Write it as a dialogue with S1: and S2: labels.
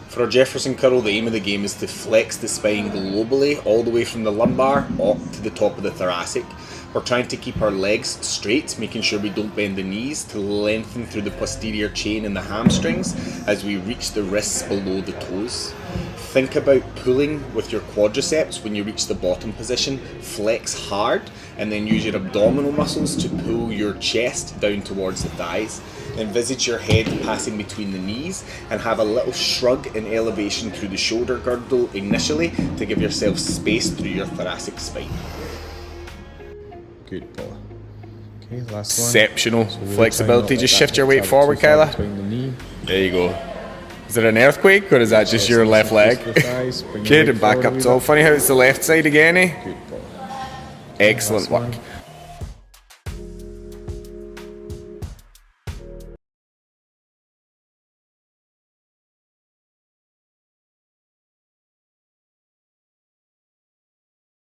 S1: For our Jefferson curl, the aim of the game is to flex the spine globally, all the way from the lumbar up to the top of the thoracic. We're trying to keep our legs straight, making sure we don't bend the knees, to lengthen through the posterior chain and the hamstrings as we reach the wrists below the toes. Think about pulling with your quadriceps when you reach the bottom position. Flex hard and then use your abdominal muscles to pull your chest down towards the thighs. Envisage your head passing between the knees and have a little shrug and elevation through the shoulder girdle initially to give yourself space through your thoracic spine.
S2: Good boy. Okay, last one.
S1: Exceptional
S2: So really
S1: flexibility.
S2: try not
S1: Just
S2: let
S1: shift
S2: that
S1: your weight
S2: travel
S1: forward,
S2: too far
S1: Kyla.
S2: between the knee.
S1: There you go. Is it an earthquake or is that just your left leg? Good, and back up tall. Funny how it's the left side again, eh?
S2: Good boy.
S1: Excellent
S2: Last
S1: work.
S2: one.